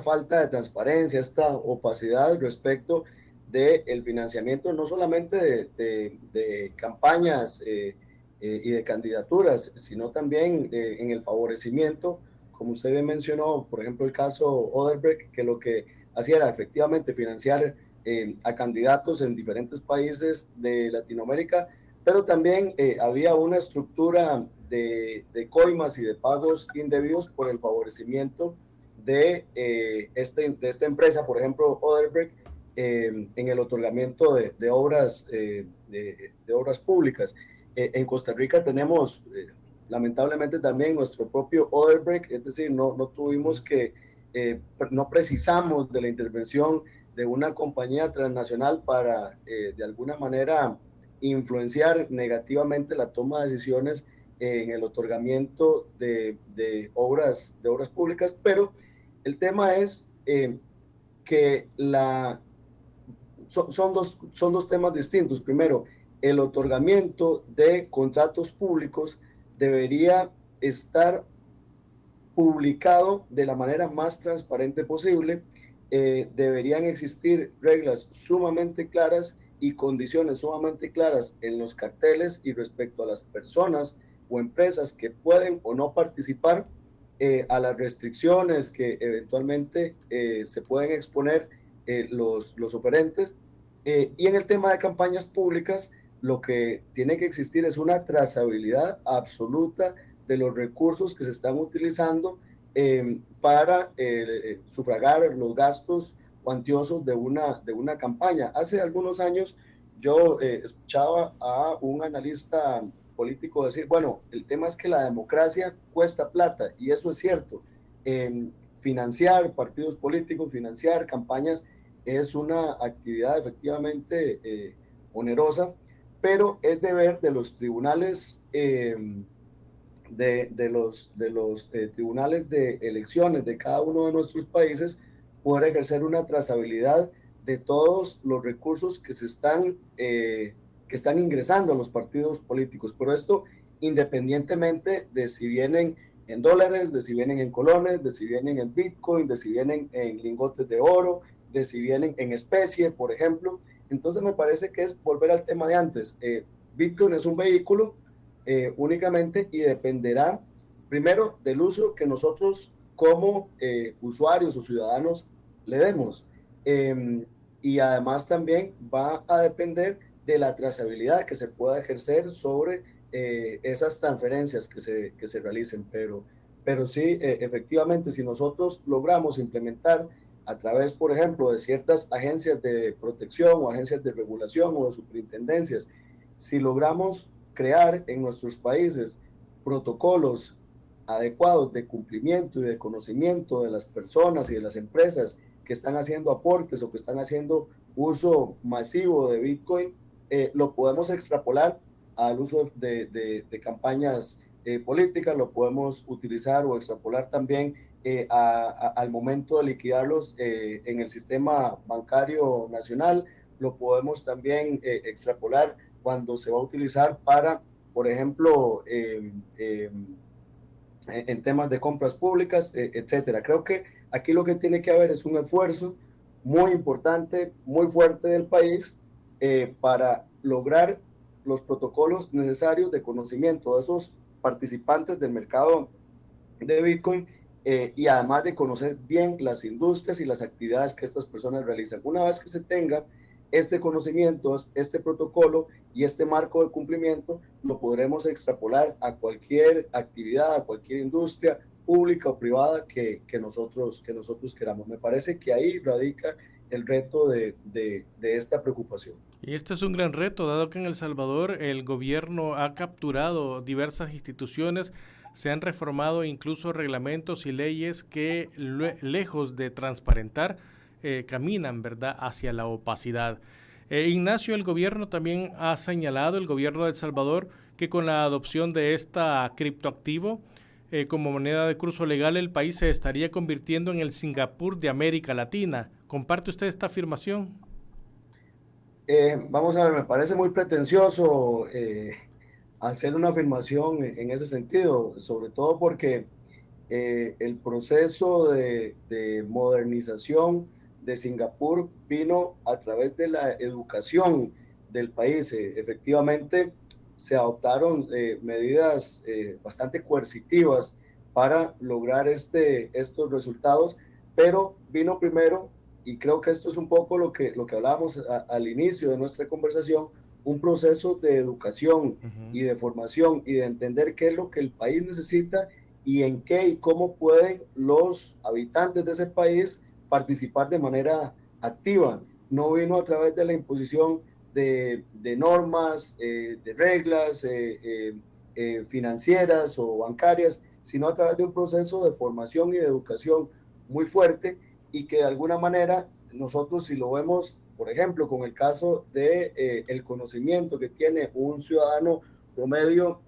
falta de transparencia, esta opacidad respecto del financiamiento, no solamente de campañas y de candidaturas, sino también en el favorecimiento, como usted bien mencionó, por ejemplo, el caso Odebrecht, que lo que hacía era efectivamente financiar a candidatos en diferentes países de Latinoamérica, pero también había una estructura de coimas y de pagos indebidos por el favorecimiento de esta empresa, por ejemplo, Odebrecht, en el otorgamiento de obras públicas. En Costa Rica tenemos lamentablemente también nuestro propio Odebrecht, es decir, no tuvimos no precisamos de la intervención de una compañía transnacional para de alguna manera influenciar negativamente la toma de decisiones en el otorgamiento de obras públicas, pero el tema es que son dos temas distintos. Primero, el otorgamiento de contratos públicos debería estar publicado de la manera más transparente posible. Deberían existir reglas sumamente claras y condiciones sumamente claras en los carteles y respecto a las personas o empresas que pueden o no participar, a las restricciones que eventualmente se pueden exponer los oferentes. Y en el tema de campañas públicas, lo que tiene que existir es una trazabilidad absoluta de los recursos que se están utilizando para sufragar los gastos cuantiosos de una campaña. Hace algunos años yo escuchaba a un analista político decir, bueno, el tema es que la democracia cuesta plata, y eso es cierto. Financiar partidos políticos, financiar campañas es una actividad efectivamente onerosa, pero es deber de los tribunales tribunales de elecciones de cada uno de nuestros países poder ejercer una trazabilidad de todos los recursos que están ingresando a los partidos políticos. Pero esto independientemente de si vienen en dólares, de si vienen en colones, de si vienen en Bitcoin, de si vienen en lingotes de oro, de si vienen en especie, por ejemplo. Entonces me parece que es volver al tema de antes. Bitcoin es un vehículo únicamente, y dependerá primero del uso que nosotros como usuarios o ciudadanos le demos. Y además también va a depender de la trazabilidad que se pueda ejercer sobre esas transferencias que se realicen. Pero sí, efectivamente, si nosotros logramos implementar a través, por ejemplo, de ciertas agencias de protección o agencias de regulación o de superintendencias, si logramos crear en nuestros países protocolos adecuados de cumplimiento y de conocimiento de las personas y de las empresas que están haciendo aportes o que están haciendo uso masivo de Bitcoin, lo podemos extrapolar al uso de campañas políticas, lo podemos utilizar o extrapolar también al momento de liquidarlos en el sistema bancario nacional, lo podemos también extrapolar cuando se va a utilizar para, por ejemplo, en temas de compras públicas, etcétera. Creo que aquí lo que tiene que haber es un esfuerzo muy importante, muy fuerte del país para lograr los protocolos necesarios de conocimiento de esos participantes del mercado de Bitcoin y además de conocer bien las industrias y las actividades que estas personas realizan. Una vez que se tenga este conocimiento, este protocolo y este marco de cumplimiento, lo podremos extrapolar a cualquier actividad, a cualquier industria pública o privada que nosotros queramos. Me parece que ahí radica el reto de esta preocupación. Y este es un gran reto, dado que en El Salvador el gobierno ha capturado diversas instituciones, se han reformado incluso reglamentos y leyes que lejos de transparentar, caminan, ¿verdad?, hacia la opacidad. Ignacio, el gobierno también ha señalado, el gobierno de El Salvador, que con la adopción de esta criptoactivo como moneda de curso legal, el país se estaría convirtiendo en el Singapur de América Latina. ¿Comparte usted esta afirmación? Vamos a ver, me parece muy pretencioso hacer una afirmación en ese sentido, sobre todo porque el proceso de modernización de Singapur vino a través de la educación del país. Efectivamente, se adoptaron medidas bastante coercitivas para lograr estos resultados, pero vino primero, y creo que esto es un poco lo que hablábamos al inicio de nuestra conversación, un proceso de educación y de formación y de entender qué es lo que el país necesita y en qué y cómo pueden los habitantes de ese país participar de manera activa. No vino a través de la imposición de normas, de reglas financieras o bancarias, sino a través de un proceso de formación y de educación muy fuerte y que de alguna manera nosotros, si lo vemos, por ejemplo, con el caso de el conocimiento que tiene un ciudadano promedio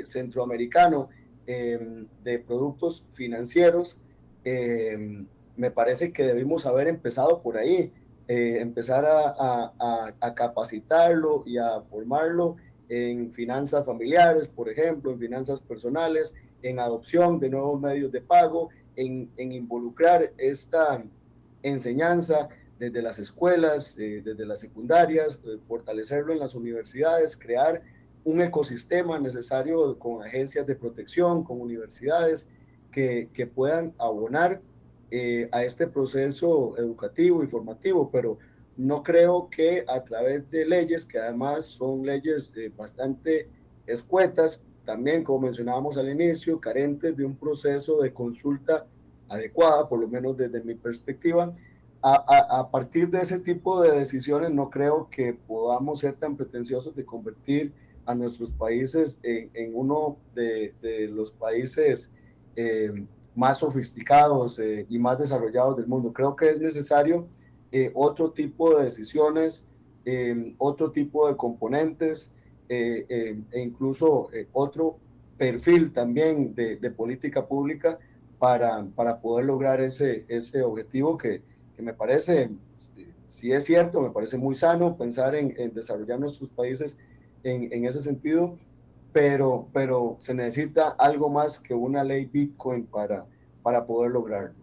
centroamericano de productos financieros, me parece que debimos haber empezado por ahí, empezar a capacitarlo y a formarlo en finanzas familiares, por ejemplo, en finanzas personales, en adopción de nuevos medios de pago, en involucrar esta enseñanza desde las escuelas, desde las secundarias, fortalecerlo en las universidades, crear un ecosistema necesario con agencias de protección, con universidades que puedan abonar a este proceso educativo y formativo, pero no creo que a través de leyes, que además son leyes bastante escuetas, también como mencionábamos al inicio, carentes de un proceso de consulta adecuada, por lo menos desde mi perspectiva, a partir de ese tipo de decisiones no creo que podamos ser tan pretenciosos de convertir a nuestros países en uno de los países más sofisticados y más desarrollados del mundo. Creo que es necesario otro tipo de decisiones, otro tipo de componentes e incluso otro perfil también de política pública para poder lograr ese objetivo que me parece, si es cierto, me parece muy sano pensar en desarrollar nuestros países en ese sentido, pero se necesita algo más que una ley Bitcoin para poder lograrlo.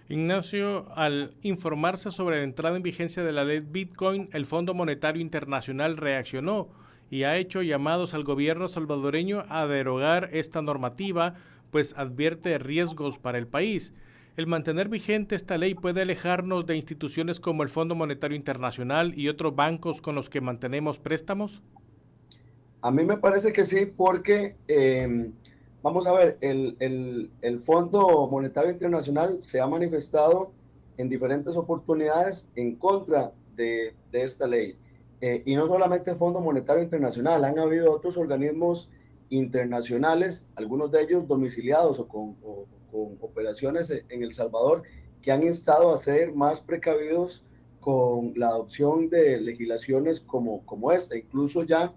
Ignacio, al informarse sobre la entrada en vigencia de la ley Bitcoin, el Fondo Monetario Internacional reaccionó y ha hecho llamados al gobierno salvadoreño a derogar esta normativa, pues advierte riesgos para el país. ¿El mantener vigente esta ley puede alejarnos de instituciones como el Fondo Monetario Internacional y otros bancos con los que mantenemos préstamos? A mí me parece que sí, porque vamos a ver, el Fondo Monetario Internacional se ha manifestado en diferentes oportunidades en contra de esta ley. Y no solamente el Fondo Monetario Internacional, han habido otros organismos internacionales, algunos de ellos domiciliados o con operaciones en El Salvador, que han instado a ser más precavidos con la adopción de legislaciones como esta. Incluso ya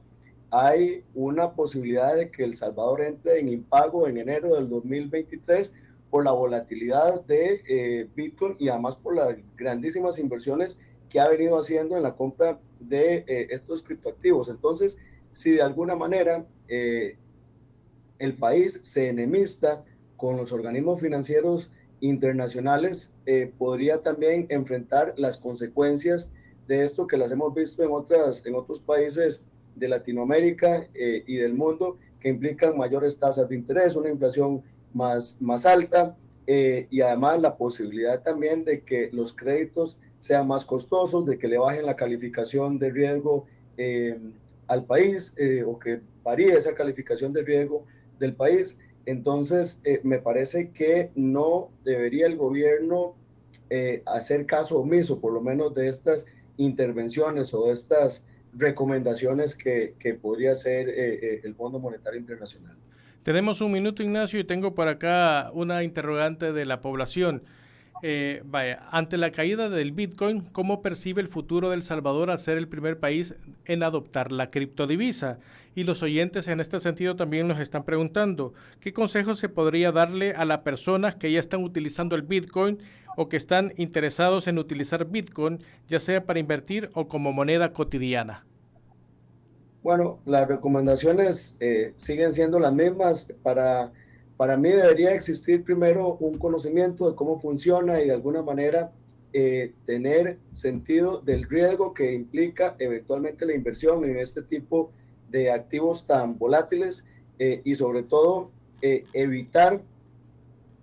hay una posibilidad de que El Salvador entre en impago en enero del 2023 por la volatilidad de Bitcoin y además por las grandísimas inversiones que ha venido haciendo en la compra de estos criptoactivos. Entonces, si de alguna manera el país se enemista con los organismos financieros internacionales, podría también enfrentar las consecuencias de esto que las hemos visto en otros países de Latinoamérica y del mundo, que implican mayores tasas de interés, una inflación más alta, y además la posibilidad también de que los créditos sean más costosos, de que le bajen la calificación de riesgo al país, o que varíe esa calificación de riesgo del país. Entonces, me parece que no debería el gobierno hacer caso omiso, por lo menos de estas intervenciones o de estas recomendaciones que podría hacer el Fondo Monetario Internacional. Tenemos un minuto, Ignacio, y tengo por acá una interrogante de la población. Ante la caída del Bitcoin, ¿cómo percibe el futuro de El Salvador al ser el primer país en adoptar la criptodivisa? Y los oyentes en este sentido también nos están preguntando, ¿qué consejos se podría darle a las personas que ya están utilizando el Bitcoin o que están interesados en utilizar Bitcoin, ya sea para invertir o como moneda cotidiana? Bueno, las recomendaciones siguen siendo las mismas. Para mí debería existir primero un conocimiento de cómo funciona y de alguna manera tener sentido del riesgo que implica eventualmente la inversión en este tipo de activos tan volátiles, y sobre todo evitar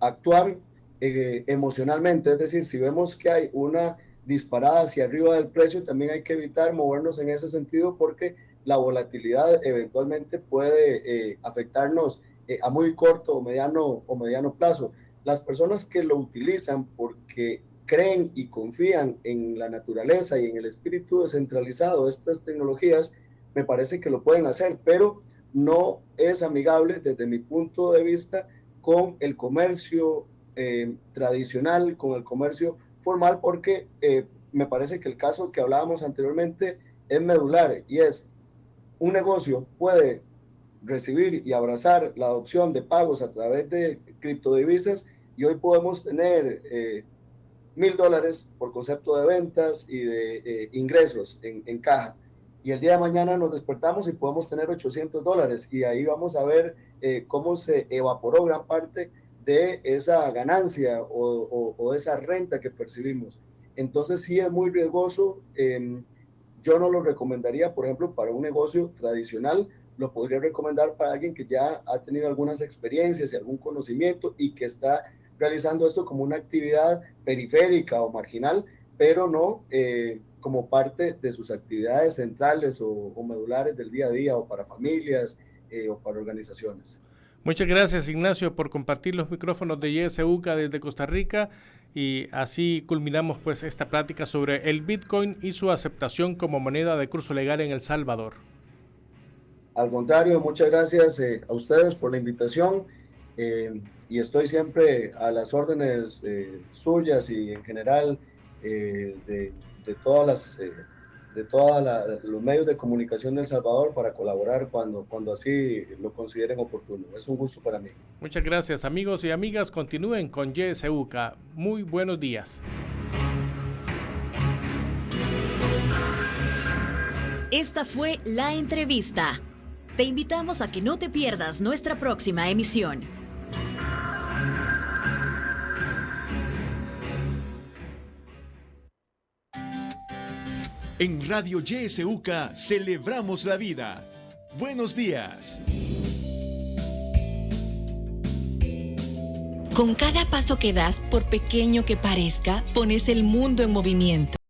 actuar emocionalmente. Es decir, si vemos que hay una disparada hacia arriba del precio, también hay que evitar movernos en ese sentido, porque la volatilidad eventualmente puede afectarnos a muy corto o mediano plazo. Las personas que lo utilizan porque creen y confían en la naturaleza y en el espíritu descentralizado de estas tecnologías, me parece que lo pueden hacer, pero no es amigable desde mi punto de vista con el comercio tradicional, con el comercio formal, porque me parece que el caso que hablábamos anteriormente es medular, y es un negocio puede recibir y abrazar la adopción de pagos a través de criptodivisas, y hoy podemos tener $1,000 por concepto de ventas y de ingresos en caja, y el día de mañana nos despertamos y podemos tener $800, y ahí vamos a ver cómo se evaporó gran parte de esa ganancia o de esa renta que percibimos. Entonces sí es muy riesgoso. Yo no lo recomendaría, por ejemplo, para un negocio tradicional. Lo podría recomendar para alguien que ya ha tenido algunas experiencias y algún conocimiento y que está realizando esto como una actividad periférica o marginal, pero no como parte de sus actividades centrales o medulares del día a día, o para familias o para organizaciones. Muchas gracias, Ignacio, por compartir los micrófonos de YSUCA desde Costa Rica, y así culminamos pues esta plática sobre el Bitcoin y su aceptación como moneda de curso legal en El Salvador. Al contrario, muchas gracias a ustedes por la invitación, y estoy siempre a las órdenes suyas y en general de todos los medios de comunicación de El Salvador para colaborar cuando así lo consideren oportuno. Es un gusto para mí. Muchas gracias, amigos y amigas. Continúen con YSUCA. Muy buenos días. Esta fue la entrevista. Te invitamos a que no te pierdas nuestra próxima emisión. En Radio YSUCA celebramos la vida. Buenos días. Con cada paso que das, por pequeño que parezca, pones el mundo en movimiento.